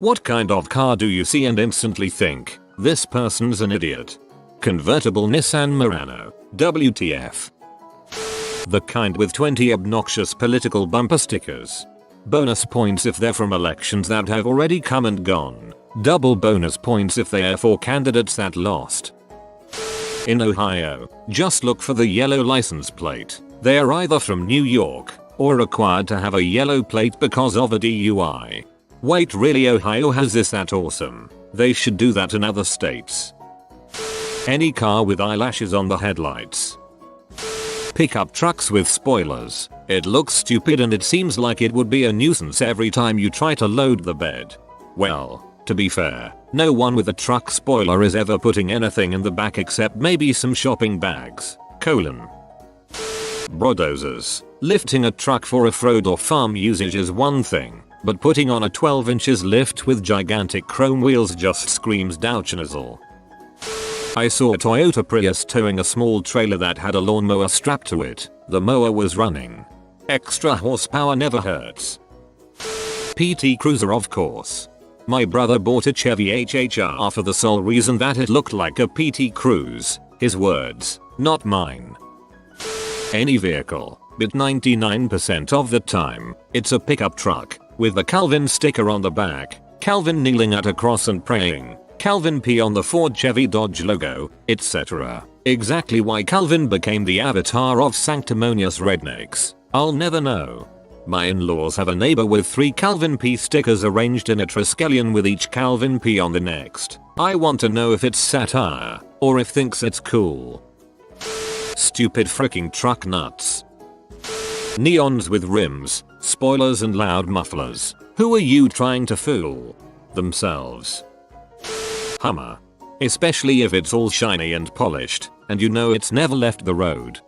What kind of car do you see and instantly think, this person's an idiot? Convertible Nissan Murano. WTF. The kind with 20 obnoxious political bumper stickers. Bonus points if they're from elections that have already come and gone. Double bonus points if they are for candidates that lost. In Ohio, just look for the yellow license plate. They are either from New York or required to have a yellow plate because of a DUI. Wait, really? Ohio has this? That awesome. They should do that in other states. Any car with eyelashes on the headlights. Pickup trucks with spoilers. It looks stupid and it seems like it would be a nuisance every time you try to load the bed. Well, to be fair, no one with a truck spoiler is ever putting anything in the back except maybe some shopping bags. Bulldozers. Lifting a truck for off-road or farm usage is one thing, but putting on a 12 inches lift with gigantic chrome wheels just screams Douchnizzle. I saw a Toyota Prius towing a small trailer that had a lawnmower strapped to it. The mower was running. Extra horsepower never hurts. PT Cruiser, of course. My brother bought a Chevy HHR for the sole reason that it looked like a PT Cruise. His words, not mine. Any vehicle, but 99% of the time, it's a pickup truck with the Calvin sticker on the back, Calvin kneeling at a cross and praying, Calvin P on the Ford Chevy Dodge logo, etc. Exactly why Calvin became the avatar of sanctimonious rednecks, I'll never know. My in-laws have a neighbor with 3 Calvin P stickers arranged in a triskelion with each Calvin P on the next. I want to know if it's satire or if thinks it's cool. Stupid freaking truck nuts. Neons with rims, spoilers and loud mufflers. Who are you trying to fool? Themselves. Hummer. Especially if it's all shiny and polished, and you know it's never left the road.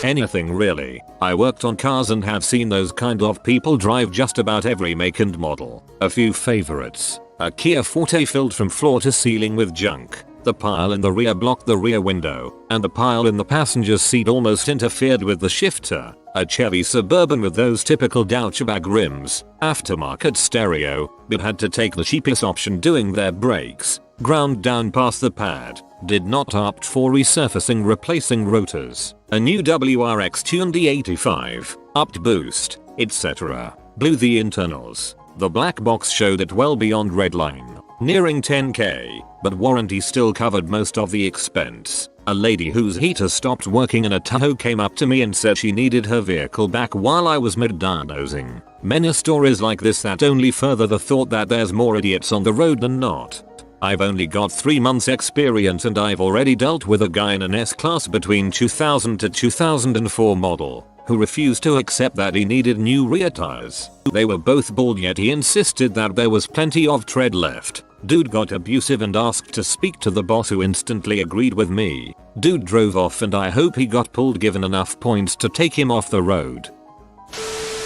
Anything really. I worked on cars and have seen those kind of people drive just about every make and model. A few favorites. A Kia Forte filled from floor to ceiling with junk. The pile in the rear blocked the rear window, and the pile in the passenger seat almost interfered with the shifter. A Chevy Suburban with those typical douchebag rims, aftermarket stereo, but had to take the cheapest option doing their brakes. Ground down past the pad. Did not opt for resurfacing, replacing rotors. A new WRX tuned E85, upped boost, etc. Blew the internals. The black box showed it well beyond redline, nearing 10k, but warranty still covered most of the expense. A lady whose heater stopped working in a Tahoe came up to me and said she needed her vehicle back while I was mid-diagnosing. Many stories like this that only further the thought that there's more idiots on the road than not. I've only got 3 months experience and I've already dealt with a guy in an S-Class between 2000 to 2004 model who refused to accept that he needed new rear tires. They were both bald yet he insisted that there was plenty of tread left. Dude got abusive and asked to speak to the boss who instantly agreed with me. Dude drove off and I hope he got pulled given enough points to take him off the road.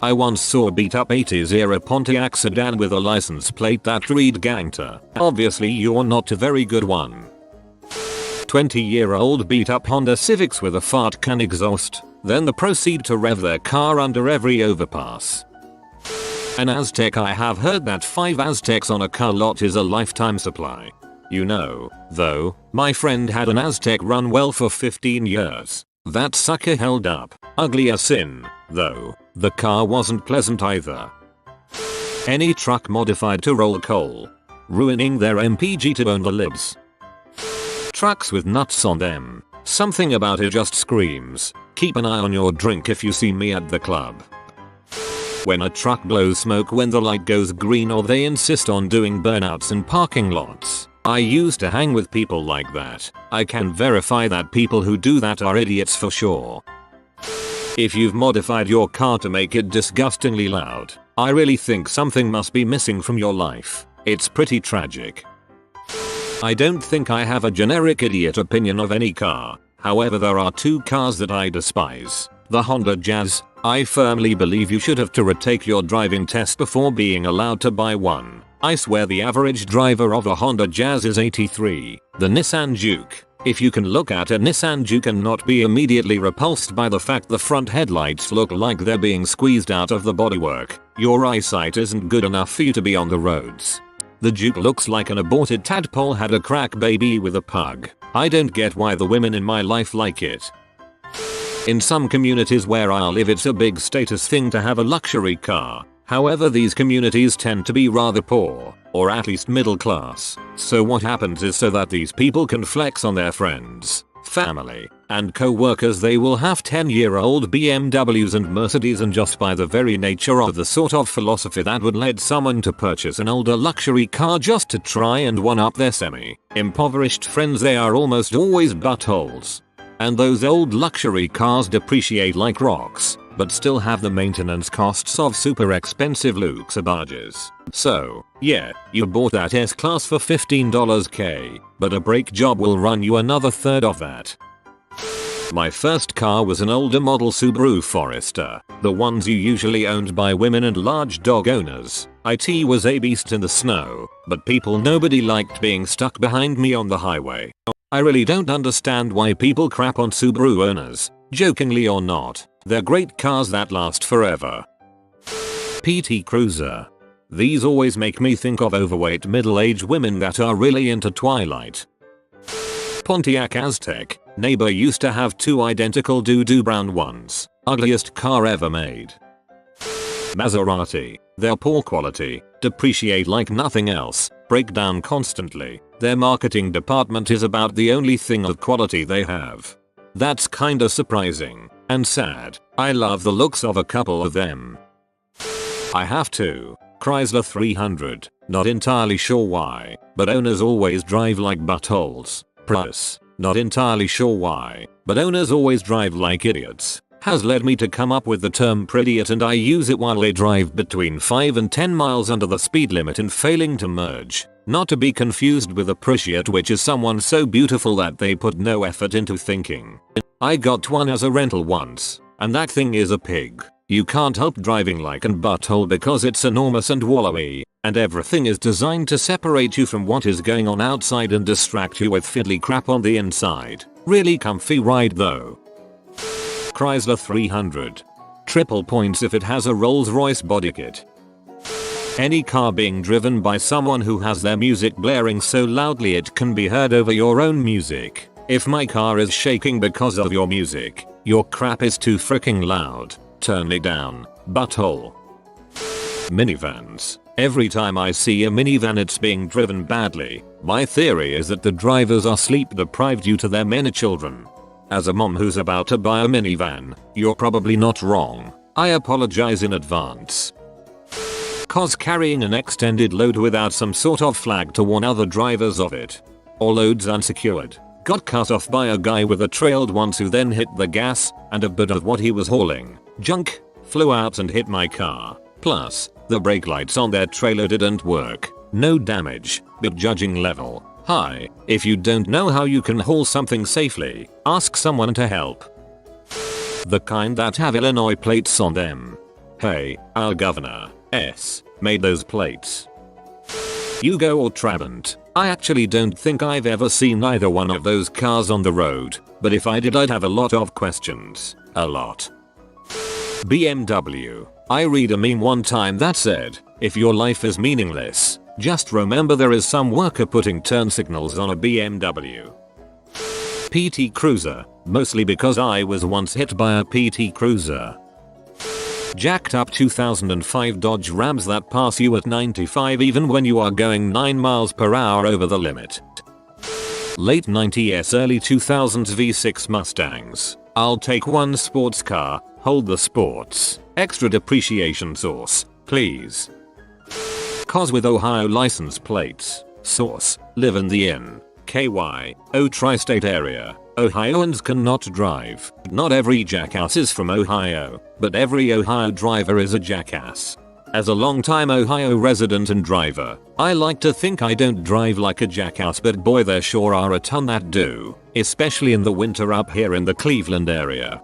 I once saw a beat up 80s era Pontiac sedan with a license plate that read Gangster. Obviously you're not a very good one. 20-year-old beat up Honda Civics with a fart can exhaust, then they proceed to rev their car under every overpass. An Aztec. I have heard that 5 Aztecs on a car lot is a lifetime supply. You know, though, my friend had an Aztec run well for 15 years. That sucker held up. Ugly as sin, though. The car wasn't pleasant either. Any truck modified to roll coal. Ruining their MPG to own the libs. Trucks with nuts on them. Something about it just screams. Keep an eye on your drink if you see me at the club. When a truck blows smoke when the light goes green or they insist on doing burnouts in parking lots. I used to hang with people like that. I can verify that people who do that are idiots for sure. If you've modified your car to make it disgustingly loud, I really think something must be missing from your life. It's pretty tragic. I don't think I have a generic idiot opinion of any car. However, there are 2 cars that I despise. The Honda Jazz. I firmly believe you should have to retake your driving test before being allowed to buy one. I swear the average driver of a Honda Jazz is 83. The Nissan Juke. If you can look at a Nissan Juke and not be immediately repulsed by the fact the front headlights look like they're being squeezed out of the bodywork, your eyesight isn't good enough for you to be on the roads. The Juke looks like an aborted tadpole had a crack baby with a pug. I don't get why the women in my life like it. In some communities where I live, it's a big status thing to have a luxury car. However, these communities tend to be rather poor, or at least middle class. So what happens is, so that these people can flex on their friends, family, and co-workers, they will have 10-year-old BMWs and Mercedes, and just by the very nature of the sort of philosophy that would lead someone to purchase an older luxury car just to try and one-up their semi-impoverished friends, they are almost always buttholes. And those old luxury cars depreciate like rocks, but still have the maintenance costs of super expensive luxe barges. So, yeah, you bought that S-Class for $15K, but a brake job will run you another third of that. My first car was an older model Subaru Forester, the ones you usually owned by women and large dog owners. It was a beast in the snow, but nobody liked being stuck behind me on the highway. I really don't understand why people crap on Subaru owners, jokingly or not. They're great cars that last forever. PT Cruiser. These always make me think of overweight middle-aged women that are really into Twilight. Pontiac Aztek. Neighbor used to have two identical doo-doo brown ones. Ugliest car ever made. Maserati. They're poor quality, depreciate like nothing else, break down constantly. Their marketing department is about the only thing of quality they have. That's kinda surprising and sad. I love the looks of a couple of them. I have to. Chrysler 300. Not entirely sure why, but owners always drive like buttholes. Prius. Not entirely sure why, but owners always drive like idiots. Has led me to come up with the term Pridiot, and I use it while they drive between 5 and 10 miles under the speed limit and failing to merge. Not to be confused with appreciate, which is someone so beautiful that they put no effort into thinking. I got one as a rental once, and that thing is a pig. You can't help driving like an butthole because it's enormous and wallowy, and everything is designed to separate you from what is going on outside and distract you with fiddly crap on the inside. Really comfy ride though. Chrysler 300. Triple points if it has a Rolls-Royce body kit. Any car being driven by someone who has their music blaring so loudly it can be heard over your own music. If my car is shaking because of your music, your crap is too freaking loud. Turn it down, butthole. Minivans. Every time I see a minivan it's being driven badly. My theory is that the drivers are sleep deprived due to their many children. As a mom who's about to buy a minivan, you're probably not wrong. I apologize in advance. Cause carrying an extended load without some sort of flag to warn other drivers of it. Or loads unsecured. Got cut off by a guy with a trailed once who then hit the gas, and a bit of what he was hauling, junk, flew out and hit my car. Plus, the brake lights on their trailer didn't work. No damage, but judging level high. If you don't know how you can haul something safely, ask someone to help. The kind that have Illinois plates on them. Hey, our governor made those plates. Yugo or Trabant. I actually don't think I've ever seen either one of those cars on the road, but if I did I'd have a lot of questions. A lot. BMW. I read a meme one time that said, if your life is meaningless, just remember there is some worker putting turn signals on a BMW. PT Cruiser. Mostly because I was once hit by a PT Cruiser. Jacked up 2005 Dodge Rams that pass you at 95 even when you are going 9 miles per hour over the limit. Late 90s early 2000s V6 Mustangs. I'll take one sports car, hold the sports. Extra depreciation source, please. Cause with Ohio license plates. Source, live in the inn. KY, tri-state area. Ohioans cannot drive. Not every jackass is from Ohio, but every Ohio driver is a jackass. As a long-time Ohio resident and driver, I like to think I don't drive like a jackass, but boy there sure are a ton that do, especially in the winter up here in the Cleveland area.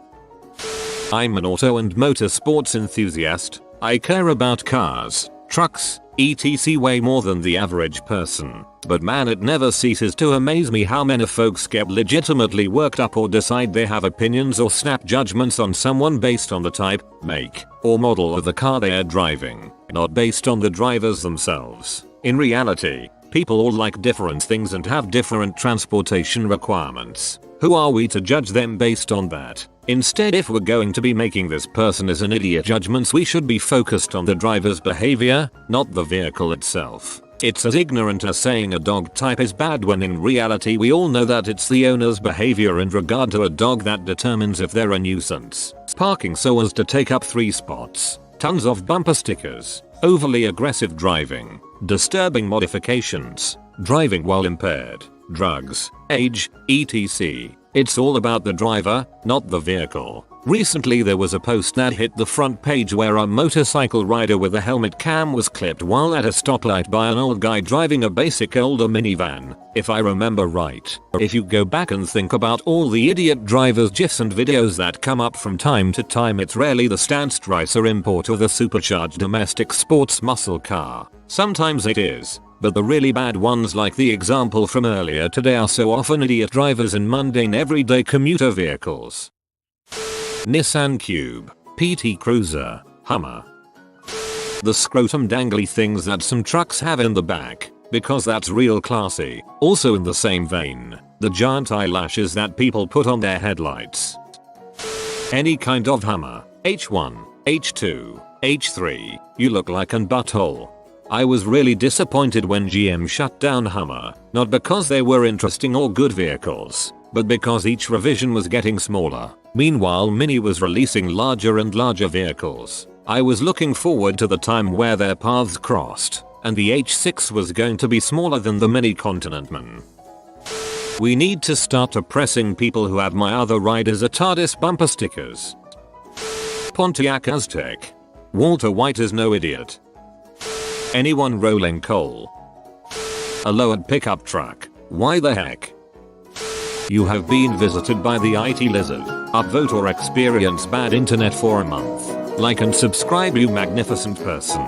I'm an auto and motorsports enthusiast. I care about cars, trucks, etc. way more than the average person. But man, it never ceases to amaze me how many folks get legitimately worked up or decide they have opinions or snap judgments on someone based on the type, make, or model of the car they are driving, not based on the drivers themselves. In reality, people all like different things and have different transportation requirements. Who are we to judge them based on that? Instead, if we're going to be making this person is an idiot judgments, we should be focused on the driver's behavior, not the vehicle itself. It's as ignorant as saying a dog type is bad when in reality we all know that it's the owner's behavior in regard to a dog that determines if they're a nuisance. Parking so as to take up 3 spots, tons of bumper stickers, overly aggressive driving, disturbing modifications, driving while impaired, drugs, age, etc. It's all about the driver, not the vehicle. Recently there was a post that hit the front page where a motorcycle rider with a helmet cam was clipped while at a stoplight by an old guy driving a basic older minivan, if I remember right. If you go back and think about all the idiot drivers gifs and videos that come up from time to time, it's rarely the Stanstricer import or the supercharged domestic sports muscle car. Sometimes it is, but the really bad ones like the example from earlier today are so often idiot drivers in mundane everyday commuter vehicles. Nissan Cube, PT Cruiser, Hummer. The scrotum dangly things that some trucks have in the back, because that's real classy. Also in the same vein, the giant eyelashes that people put on their headlights. Any kind of Hummer, H1, H2, H3, you look like an butthole. I was really disappointed when GM shut down Hummer, not because they were interesting or good vehicles, but because each revision was getting smaller. Meanwhile, Mini was releasing larger and larger vehicles. I was looking forward to the time where their paths crossed, and the H6 was going to be smaller than the Mini Continentman. We need to start oppressing people who have my other ride as a TARDIS bumper stickers. Pontiac Aztec. Walter White is no idiot. Anyone rolling coal. A lowered pickup truck. Why the heck? You have been visited by the IT lizard. Upvote or experience bad internet for a month. Like and subscribe, you magnificent person.